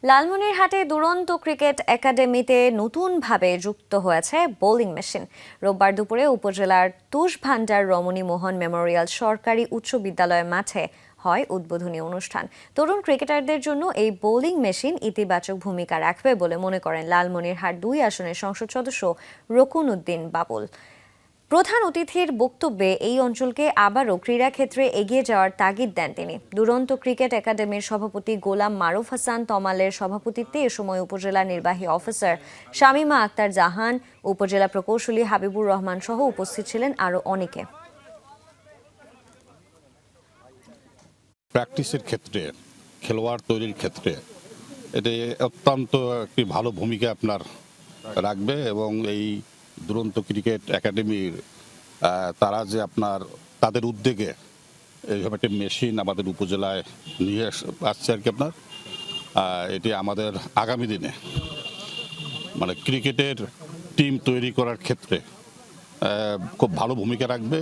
লালমনিরহাটে দুরন্ত ক্রিকেট একাডেমিতে নতুনভাবে যুক্ত হয়েছে বোলিং মেশিন। রোববার দুপুরে উপজেলার তুষভান্ডার রমণী মোহন মেমোরিয়াল সরকারি উচ্চ বিদ্যালয়ের মাঠে হয় উদ্বোধনী অনুষ্ঠান। তরুণ ক্রিকেটারদের জন্য এই বোলিং মেশিন ইতিবাচক ভূমিকা রাখবে বলে মনে করেন লালমনিরহাট ২ আসনের সংসদ সদস্য রকুন উদ্দিন বাবুল। প্রধান অতিথির বক্তব্যে এই অঞ্চলকে আবারও ক্রীড়াক্ষেত্রে এগিয়ে যাওয়ার তাগিদ দেন তিনি। দুরন্ত ক্রিকেট একাডেমির সভাপতি গোলাম মারুফ হাসান তমালের সভাপতিত্বে এ সময় উপজেলা নির্বাহী অফিসার শামীমা আক্তার জাহান, উপজেলা প্রকৌশলী হাবিবুর রহমান সহ উপস্থিত ছিলেন আরও অনেকে। প্র্যাকটিসের ক্ষেত্রে, খেলোয়াড় তৈরির ক্ষেত্রে এটি অত্যন্ত একটি ভালো ভূমিকা আপনার রাখবে এবং এই দুরন্ত ক্রিকেট একাডেমির তারা যে আপনার তাদের উদ্যোগে এইভাবে একটি মেশিন আমাদের উপজেলায় নিয়ে আসছে আর কি আপনার এটি আমাদের আগামী দিনে মানে ক্রিকেটের টিম তৈরি করার ক্ষেত্রে খুব ভালো ভূমিকা রাখবে।